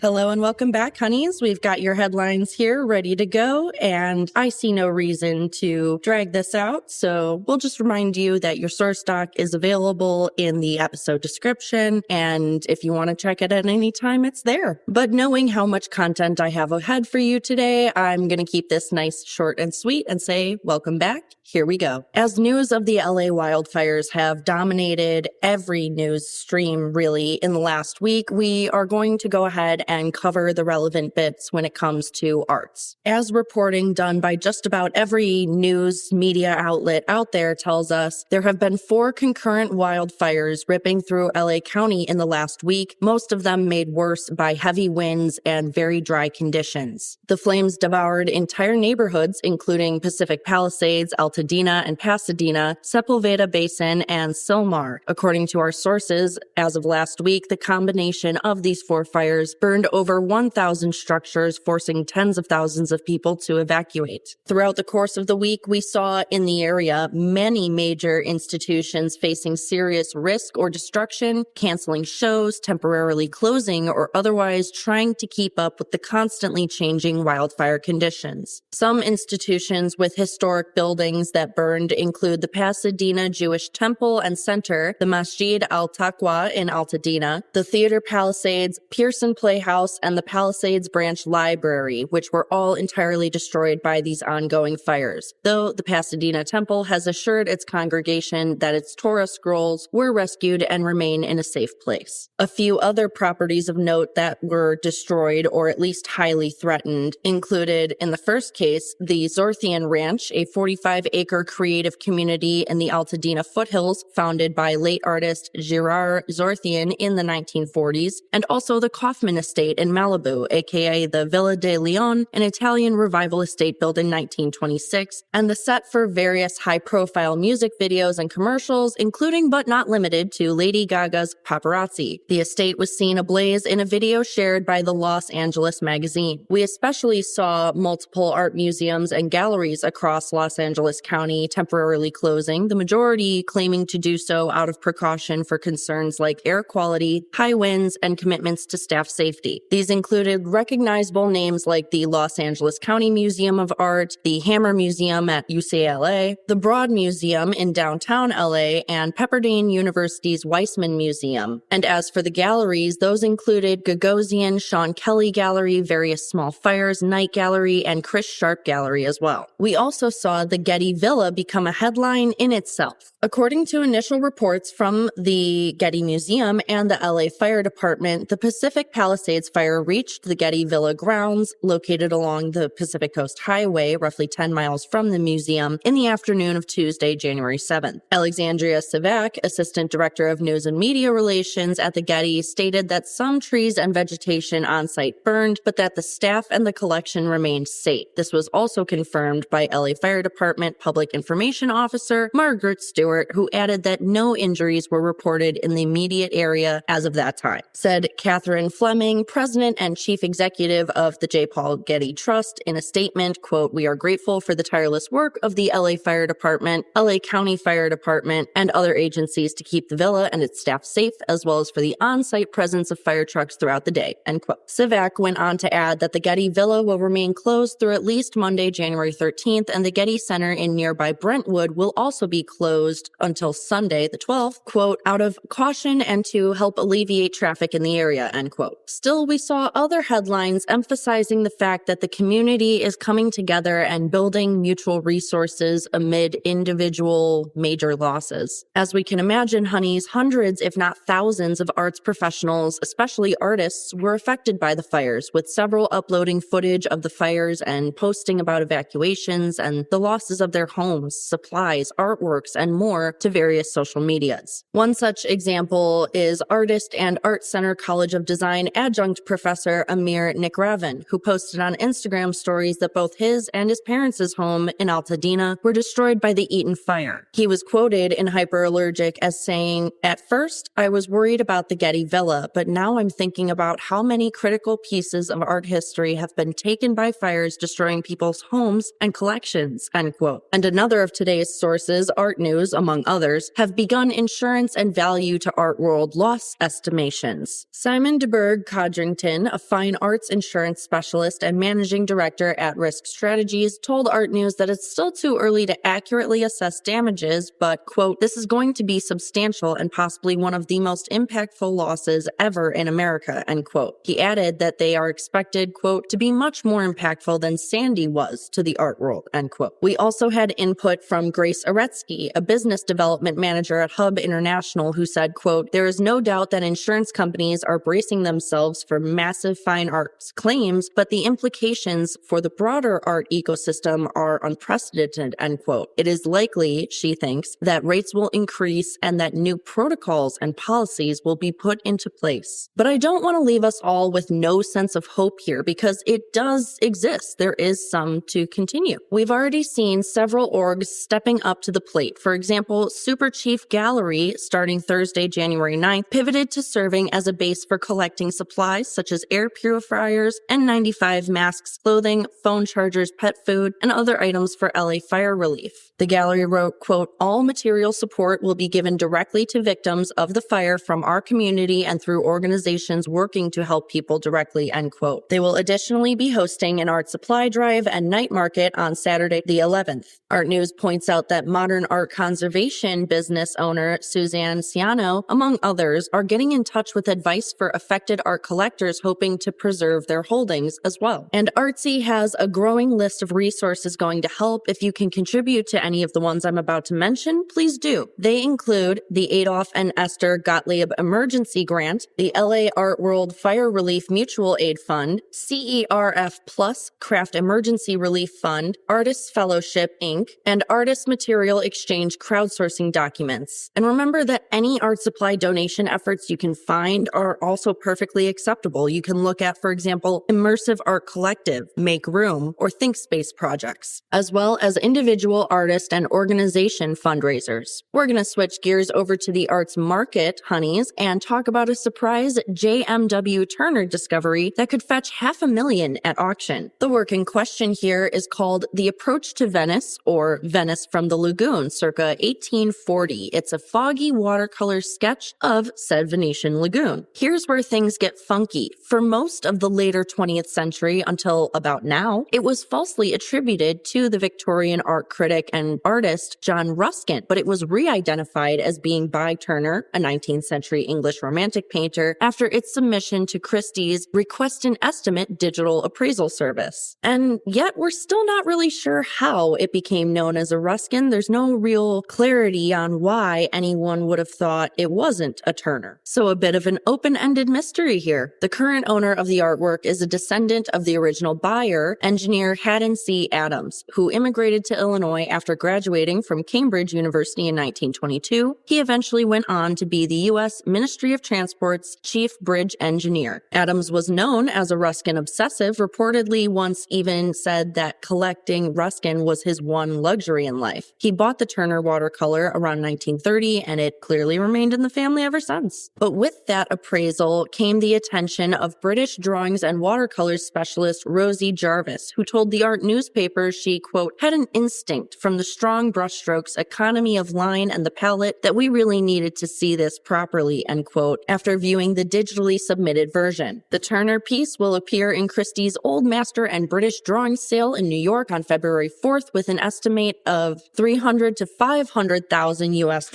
Hello and welcome back, honeys. We've got your headlines here ready to go, and I see no reason to drag this out, so we'll just remind you that your source doc is available in the episode description, and if you want to check it at any time, it's there. But knowing how much content I have ahead for you today, I'm going to keep this nice, short, and sweet and say, welcome back. Here we go. As news of the LA wildfires have dominated every news stream really in the last week, we are going to go ahead and cover the relevant bits when it comes to arts. As reporting done by just about every news media outlet out there tells us, there have been 4 concurrent wildfires ripping through LA County in the last week, most of them made worse by heavy winds and very dry conditions. The flames devoured entire neighborhoods, including Pacific Palisades, Altadena and Pasadena, Sepulveda Basin, and Sylmar. According to our sources, as of last week, the combination of these 4 fires burned over 1,000 structures, forcing tens of thousands of people to evacuate. Throughout the course of the week, we saw in the area many major institutions facing serious risk or destruction, canceling shows, temporarily closing, or otherwise trying to keep up with the constantly changing wildfire conditions. Some institutions with historic buildings that burned include the Pasadena Jewish Temple and Center, the Masjid al-Taqwa in Altadena, the Theater Palisades, Pearson Playhouse, and the Palisades Branch Library, which were all entirely destroyed by these ongoing fires, though the Pasadena Temple has assured its congregation that its Torah scrolls were rescued and remain in a safe place. A few other properties of note that were destroyed or at least highly threatened included, in the first case, the Zorthian Ranch, a 45-acre creative community in the Altadena foothills founded by late artist Girard Zorthian in the 1940s, and also the Kaufman Estate in Malibu, aka the Villa de Leon, an Italian revival estate built in 1926, and the set for various high-profile music videos and commercials, including but not limited to Lady Gaga's Paparazzi. The estate was seen ablaze in a video shared by the Los Angeles magazine. We especially saw multiple art museums and galleries across Los Angeles County temporarily closing, the majority claiming to do so out of precaution for concerns like air quality, high winds, and commitments to staff safety. These included recognizable names like the Los Angeles County Museum of Art, the Hammer Museum at UCLA, the Broad Museum in downtown LA, and Pepperdine University's Weissman Museum. And as for the galleries, those included Gagosian, Sean Kelly Gallery, various small fires, Night Gallery, and Chris Sharp Gallery as well. We also saw the Getty Villa become a headline in itself. According to initial reports from the Getty Museum and the LA Fire Department, the Pacific Palisades fire reached the Getty Villa grounds, located along the Pacific Coast Highway, roughly 10 miles from the museum, in the afternoon of Tuesday, January 7th. Alexandria Sivak, Assistant Director of News and Media Relations at the Getty, stated that some trees and vegetation on site burned, but that the staff and the collection remained safe. This was also confirmed by LA Fire Department Public Information Officer Margaret Stewart, who added that no injuries were reported in the immediate area as of that time. Said Catherine Fleming, President and Chief Executive of the J. Paul Getty Trust, in a statement, quote, "We are grateful for the tireless work of the LA Fire Department, LA County Fire Department, and other agencies to keep the villa and its staff safe, as well as for the on-site presence of fire trucks throughout the day," end quote. Sivak went on to add that the Getty Villa will remain closed through at least Monday, January 13th, and the Getty Center in nearby Brentwood will also be closed until Sunday, the 12th, quote, "out of caution and to help alleviate traffic in the area," end quote. Still, we saw other headlines emphasizing the fact that the community is coming together and building mutual resources amid individual major losses. As we can imagine, honeys, hundreds, if not thousands, of arts professionals, especially artists, were affected by the fires, with several uploading footage of the fires and posting about evacuations and the losses of their homes, supplies, artworks, and more to various social medias. One such example is artist and Art Center College of Design adjunct professor Amir Nikravan, who posted on Instagram stories that both his and his parents' home in Altadena were destroyed by the Eaton fire. He was quoted in Hyperallergic as saying, "At first, I was worried about the Getty Villa, but now I'm thinking about how many critical pieces of art history have been taken by fires destroying people's homes and collections," end quote. And another of today's sources, Art News, among others, have begun insurance and value to art world loss estimations. Simon de Berg Codrington, a fine arts insurance specialist and managing director at Risk Strategies, told Art News that it's still too early to accurately assess damages, but, quote, "This is going to be substantial and possibly one of the most impactful losses ever in America," end quote. He added that they are expected, quote, "to be much more impactful than Sandy was to the art world," end quote. We also had input from Grace Aretsky, a business development manager at Hub International, who said, quote, "There is no doubt that insurance companies are bracing themselves for massive fine arts claims, but the implications for the broader art ecosystem are unprecedented," end quote. It is likely, she thinks, that rates will increase and that new protocols and policies will be put into place. But I don't want to leave us all with no sense of hope here, because it does exist. There is some to continue. We've already seen several orgs stepping up to the plate. For example, Super Chief Gallery, starting Thursday, January 9th, pivoted to serving as a base for collecting supplies such as air purifiers, N95 masks, clothing, phone chargers, pet food, and other items for LA fire relief. The gallery wrote, quote, "All material support will be given directly to victims of the fire from our community and through organizations working to help people directly," end quote. They will additionally be hosting an art supply drive and night market on Saturday the 11th. Art News points out that modern art conservation business owner Suzanne Ciano, among others, are getting in touch with advice for affected art collectors hoping to preserve their holdings as well. And Artsy has a growing list of resources going to help. If you can contribute to any of the ones I'm about to mention, please do. They include the Adolph and Esther Gottlieb Emergency Grant, the LA Art World Fire Relief Mutual Aid Fund, CERF Plus Craft Emergency Relief Fund, Artists Fellowship, Inc., and Artist Material Exchange crowdsourcing documents. And remember that any art supply donation efforts you can find are also perfectly acceptable. You can look at, for example, Immersive Art Collective, Make Room, or Think Space projects, as well as individual artist and organization fundraisers. We're going to switch gears over to the arts market, honeys, and talk about a surprise JMW Turner discovery that could fetch $500,000 at auction. The work in question here is called The Approach to Venice, or Venice from the Lagoon, circa 1840. It's a foggy watercolor sketch of said Venetian lagoon. Here's where things get funky. For most of the later 20th century until about now, it was falsely attributed to the Victorian art critic and artist John Ruskin, but it was re-identified as being by Turner, a 19th century English romantic painter, after its submission to Christie's Request an Estimate digital appraisal service. And yet we're still not really sure how it became known as a Ruskin. There's no real clarity on why anyone would have thought it wasn't a Turner. So a bit of an open-ended mystery here. The current owner of the artwork is a descendant of the original buyer, engineer Haddon C. Adams, who immigrated to Illinois after graduating from Cambridge University in 1922. He eventually went on to be the U.S. Ministry of Transport's chief bridge engineer. Adams was known as a Ruskin obsessive, reportedly once even said that collecting Ruskin was his one luxury in life. He bought the Turner watercolor around 1930, and it clearly remained in the family ever since. But with that appraisal came the attention of British drawings and watercolors specialist Rosie Jarvis, who told the art newspaper she, quote, "had an instinct from the strong brushstrokes, economy of line, and the palette that we really needed to see this properly," end quote, after viewing the digitally submitted version. The Turner piece will appear in Christie's Old Master and British Drawing Sale in New York on February 4th with an estimate of $300,000 to $500,000 US,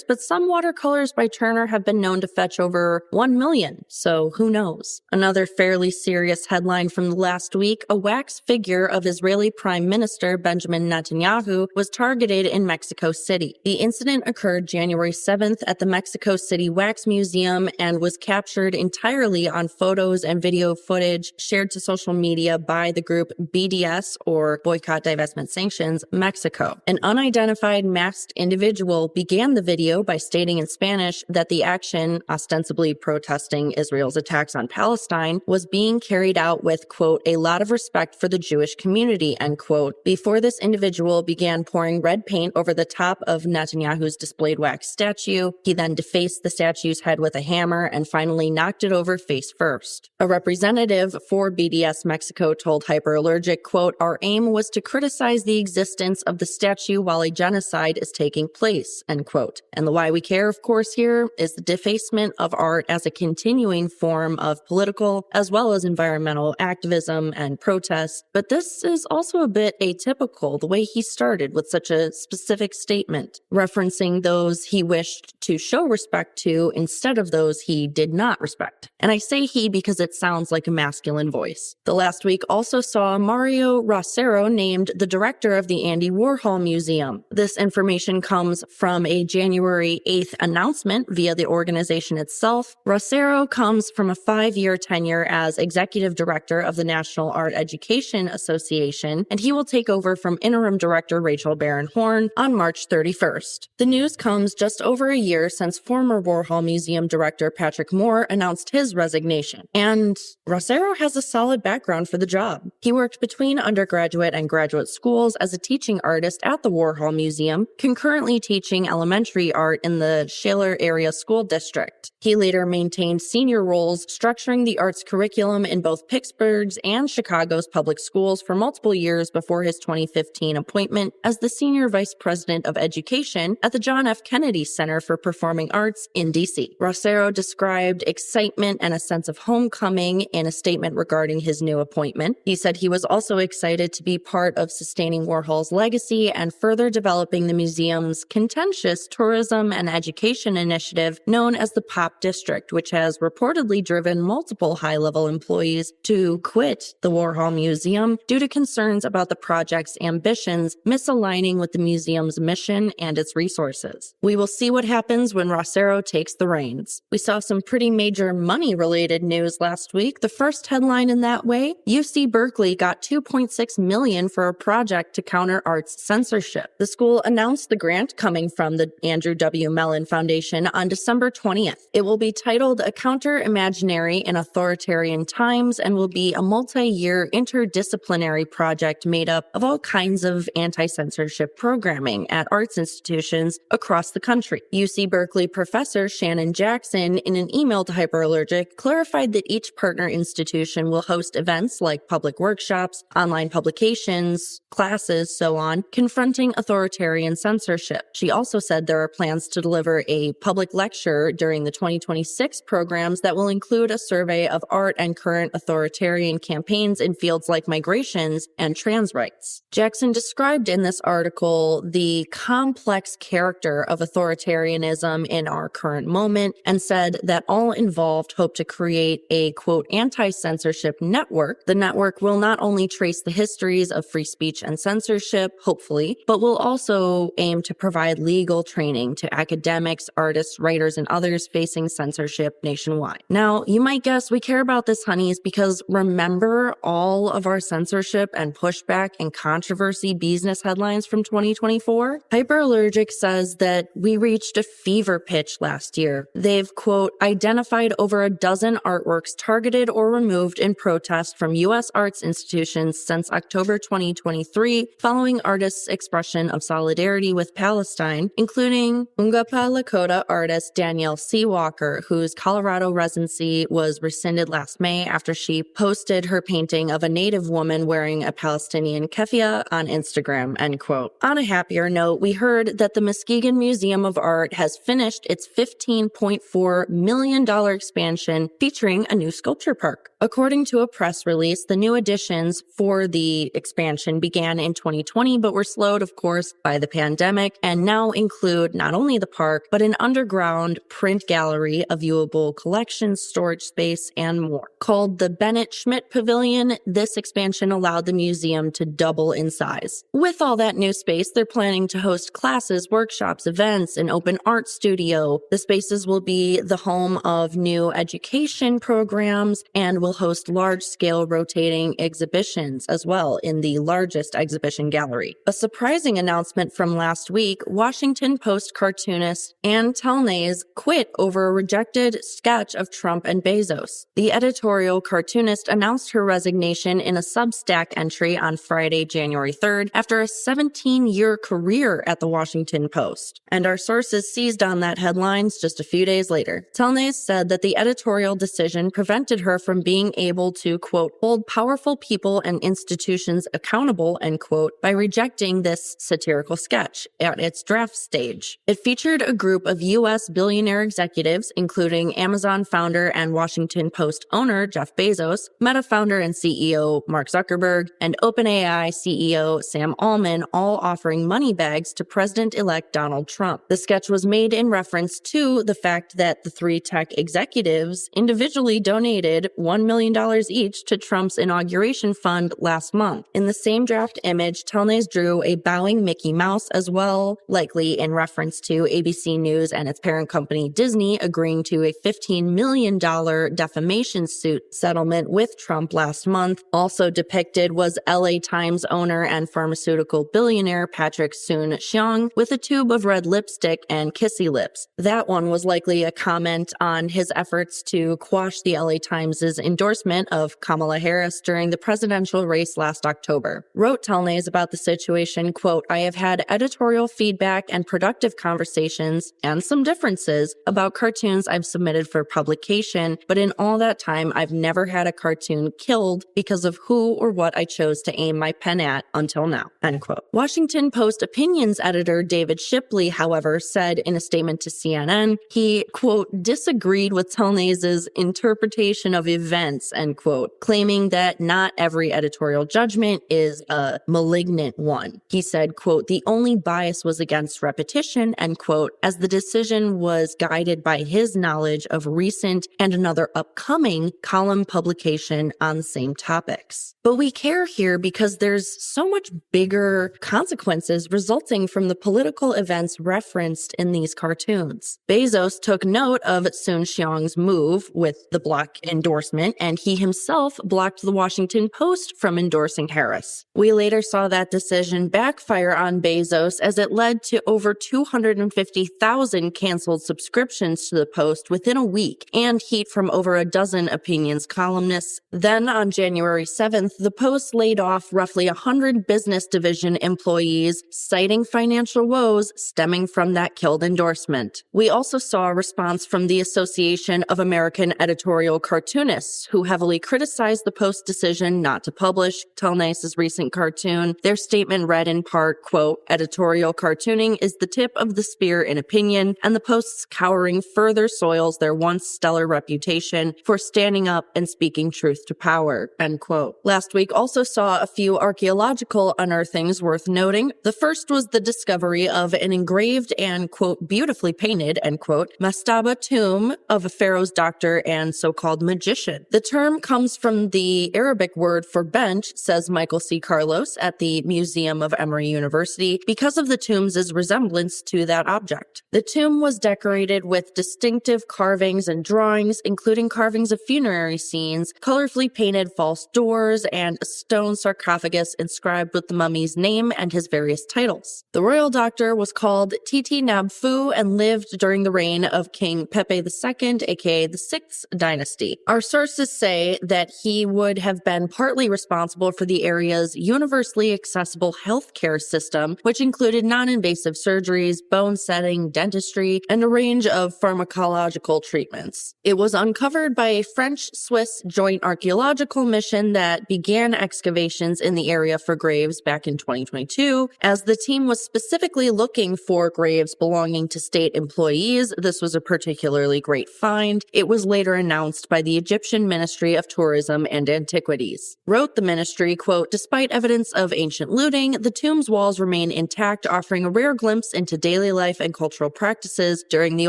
but some watercolors by Turner have been known to fetch over $1 million, so who knows? Another fairly serious headline from the last week, a wax figure of Israeli Prime Minister Benjamin Netanyahu was targeted in Mexico City. The incident occurred January 7th at the Mexico City Wax Museum and was captured entirely on photos and video footage shared to social media by the group BDS, or Boycott, Divestment, Sanctions, Mexico. An unidentified masked individual began the video by stating in Spanish that the action, ostensibly protesting Israel's attacks on Palestine, was being carried out with, quote, "a lot of respect for the Jewish community," end quote, before this individual began pouring red paint over the top of Netanyahu's displayed wax statue. He then defaced the statue's head with a hammer and finally knocked it over face first. A representative for BDS Mexico told Hyperallergic, quote, "Our aim was to criticize the existence of the statue while a genocide is taking place," end quote. And the why we care, of course, here is the defacement of art as a continuing form form of political as well as environmental activism and protest. But this is also a bit atypical, the way he started with such a specific statement, referencing those he wished to show respect to instead of those he did not respect. And I say he because it sounds like a masculine voice. The last week also saw Mario Rosero named the director of the Andy Warhol Museum. This information comes from a January 8th announcement via the organization itself. Rosero comes from a 5-year tenure as executive director of the National Art Education Association, and he will take over from interim director Rachel Barron Horn on March 31st. The news comes just over a year since former Warhol Museum director Patrick Moore announced his resignation. And Rosero has a solid background for the job. He worked between undergraduate and graduate schools as a teaching artist at the Warhol Museum, concurrently teaching elementary art in the Shaler Area School District. He later maintained senior roles structuring the arts curriculum in both Pittsburgh's and Chicago's public schools for multiple years before his 2015 appointment as the senior vice president of education at the John F. Kennedy Center for Performing Arts in D.C. Rosero described excitement and a sense of homecoming in a statement regarding his new appointment. He said he was also excited to be part of sustaining Warhol's legacy and further developing the museum's contentious tourism and education initiative known as the Pop District, which has reportedly driven multiple high-level employees to quit the Warhol Museum due to concerns about the project's ambitions misaligning with the museum's mission and its resources. We will see what happens when Rosero takes the reins. We saw some pretty major money-related news last week. The first headline in that way, UC Berkeley got $2.6 million for a project to counter arts censorship. The school announced the grant coming from the Andrew W. Mellon Foundation on December 20th. It will be titled A Counter-Imaginary in Authoritarian Times and will be a multi-year interdisciplinary project made up of all kinds of anti-censorship programming at arts institutions across the country. UC Berkeley professor Shannon Jackson, in an email to Hyperallergic, clarified that each partner institution will host events like public workshops, online publications, classes, so on, confronting authoritarian censorship. She also said there are plans to deliver a public lecture during the 2026 programs that will include a survey of art and current authoritarian campaigns in fields like migrations and trans rights. Jackson described in this article the complex character of authoritarianism in our current moment and said that all involved hope to create a, quote, anti-censorship network. The network will not only trace the histories of free speech and censorship, hopefully, but will also aim to provide legal training to academics, artists, writers, and others facing censorship nationwide. Now, you might guess we care about this, honeys, because remember all of our censorship and pushback and controversy Beesness headlines from 2024? Hyperallergic says that we reached a fever pitch last year. They've, quote, identified over a dozen artworks targeted or removed in protest from U.S. arts institutions since October 2023, following artists' expression of solidarity with Palestine, including Ungapa Lakota artist Danielle C. Walker, whose Colorado residency was rescinded last May after she posted her painting of a Native woman wearing a Palestinian keffiyeh on Instagram, end quote. On a happier note, we heard that the Muskegon Museum of Art has finished its $15.4 million expansion featuring a new sculpture park. According to a press release, the new additions for the expansion began in 2020, but were slowed, of course, by the pandemic, and now include not only the park, but an underground print gallery, a viewable collections, storage space, and more. Called the Bennett Schmidt Pavilion, this expansion allowed the museum to double in size. With all that new space, they're planning to host classes, workshops, events, an open art studio. The spaces will be the home of new education programs and will host large-scale rotating exhibitions as well in the largest exhibition gallery. A surprising announcement from last week, Washington Post cartoonist Ann Talnays quit over a rejected sketch of Trump and Bezos. The editorial cartoonist announced her resignation in a Substack entry on Friday, January 3rd, after a 17-year career at the Washington Post. And our sources seized on that headlines just a few days later. Talnays said that the editorial decision prevented her from being able to, quote, hold powerful people and institutions accountable, end quote, by rejecting this satirical sketch at its draft stage. It featured a group of U.S. billionaire executives, including Amazon founder and Washington Post owner Jeff Bezos, Meta founder and CEO Mark Zuckerberg, and OpenAI CEO Sam Altman all offering money bags to President-elect Donald Trump. The sketch was made in reference to the fact that the three tech executives individually donated $1 million each to Trump's inauguration fund last month. In the same draft image, Telnez drew a bowing Mickey Mouse as well, likely in reference to ABC News and its parent company Disney agreeing to a $15 million defamation suit settlement with Trump last month. Also depicted was LA Times owner and pharmaceutical billionaire Patrick Soon-Shiong with a tube of red lipstick and kissy lips. That one was likely a comment on his efforts to quash the LA Times' endorsement of Kamala Harris during the presidential race last October. Wrote Telnez about the situation, quote, "I have had editorial feedback and productive conversations and some differences about cartoons I've submitted for publication, but in all that time, I've never had a cartoon killed because of who or what I chose to aim my pen at until now," end quote. Washington Post opinions editor David Shipley, however, said in a statement to CNN, he, quote, "disagreed with Telnez's interpretation of events," end quote, claiming that not every editorial judgment is a malignant one. He said, quote, "the only bias was against repetition," end quote, as the decision was guided by his knowledge of recent and another upcoming column publication on the same topics. But we care here because there's so much bigger consequences resulting from the political events referenced in these cartoons. Bezos took note of Soon-Shiong's move with the block endorsement, and he himself blocked the Washington Post from endorsing Harris. We later saw that decision backfire on Bezos as it led to over 250,000 canceled subscriptions to the Post within a week and heat from over a dozen opinions columnists. Then on January 7th, the Post laid off roughly 100 business division employees, citing financial woes stemming from that killed endorsement. We also saw a response from the Association of American Editorial Cartoonists, who heavily criticized the Post's decision not to publish Telnez's recent cartoon. Their statement read in part, quote, "editorial cartooning is the tip of the spear in opinion, and the Post's cowering further soils their once stellar reputation for standing up and speaking truth to power," end quote. Last week also saw a few archaeological unearthings worth noting. The first was the discovery of an engraved and, quote, "beautifully painted," end quote, mastaba tomb of a pharaoh's doctor and so-called magician. The term comes from the Arabic word for bench, says Michael C. Carlos at the Museum of Emory University, because of the tomb's resemblance to that object. The tomb was decorated with distinctive carvings and drawings, including carvings of funerary scenes, colorfully painted false doors, and a stone sarcophagus inscribed with the mummy's name and his various titles. The royal doctor was called Titi Nabfu and lived during the reign of King Pepe II, aka the 6th dynasty. Our sources say that he would have been partly responsible for the area's universally accessible healthcare system, which included non-invasive surgeries, bone setting, dentistry, and a range of pharmacological treatments. It was uncovered by a French-Swiss joint archaeological mission that began excavations in the area for graves back in 2022. As the team was specifically looking for graves belonging to state employees, this was a particularly great find. It was later announced by the Egyptian Ministry of Tourism and Antiquities. Wrote the ministry, quote, "despite evidence of ancient looting, the tomb's walls remain intact, offering a rare glimpse into daily life and cultural practices during the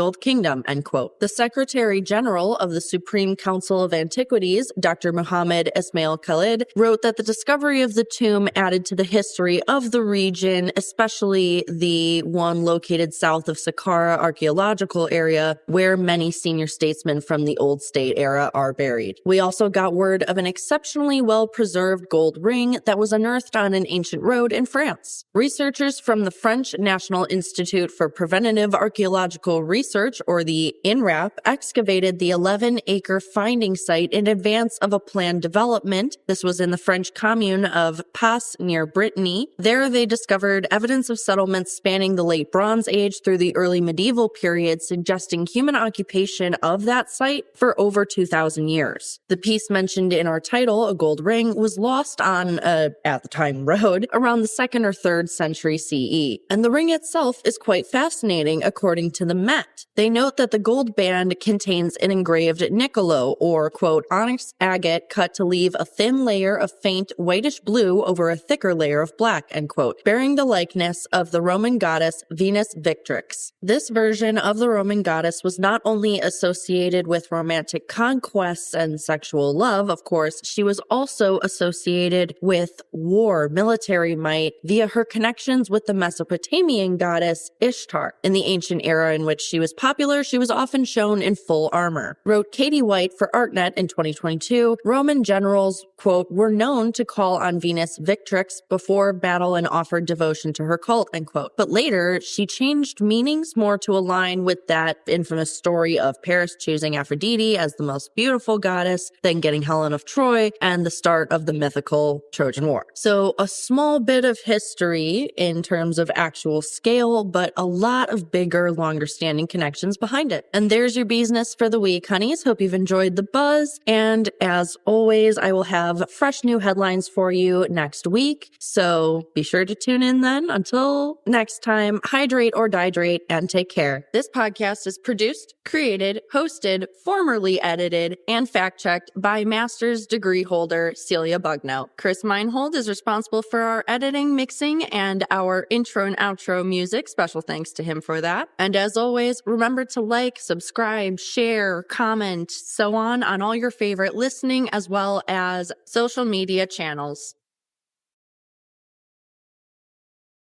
Old Kingdom," end quote. The Secretary General of the Supreme Council of Antiquities, Dr. Muhammad Ismail Khalid, wrote that the discovery of the tomb added to the history of the region, especially the one located south of Saqqara archaeological area, where many senior statesmen from the Old State era are buried. We also got word of an exceptionally well-preserved gold ring that was unearthed on an ancient road in France. Researchers from the French National Institute for Preventative Archaeological Research, or the INRAP, excavated the 11-acre finding site in advance of a planned development. This was in the French commune of Passe near Brittany. There they discovered evidence of settlements spanning the late Bronze Age through the early medieval period, suggesting human occupation of that site for over 2,000 years. The piece mentioned in our title, a gold ring, was lost on a, at the time, road around the 2nd or 3rd century CE. And the ring itself is quite fascinating according to the Met. They note that the gold band contains an engraved Niccolo, or, quote, onyx agate cut to leave a thin layer of faint whitish blue over a thicker layer of black, end quote, bearing the likeness of the Roman goddess Venus Victrix. This version of the Roman goddess was not only associated with romantic conquests and sexual love, of course, she was also associated with war, military might, via her connections with the Mesopotamian goddess Ishtar. In the ancient era in which she was popular, she was often shown in full armor. Wrote Katie White for ArtNet in 2022, Roman generals, quote, were known to call on Venus Victrix before battle and offered devotion to her cult, end quote. But later, she changed meanings more to align with that infamous story of Paris choosing Aphrodite as the most beautiful goddess, then getting Helen of Troy, and the start of the mythical Trojan War. So a small bit of history in terms of actual scale, but a lot of bigger, longer standing connections behind it. And there's your Beesness for the week, honeys. Hope you've enjoyed the buzz. And as always, I will have fresh new headlines for you next week. So be sure to tune in then. Until next time, hydrate or dihydrate and take care. This podcast is produced, created, hosted, formerly edited, and fact-checked by master's degree holder Celia Bugno. Chris Meinhold is responsible for our editing, mixing, and our intro and outro music. Special thanks to him for that. And as always, remember to like, subscribe, share, comment, so on all your favorite listening as well as social media channels.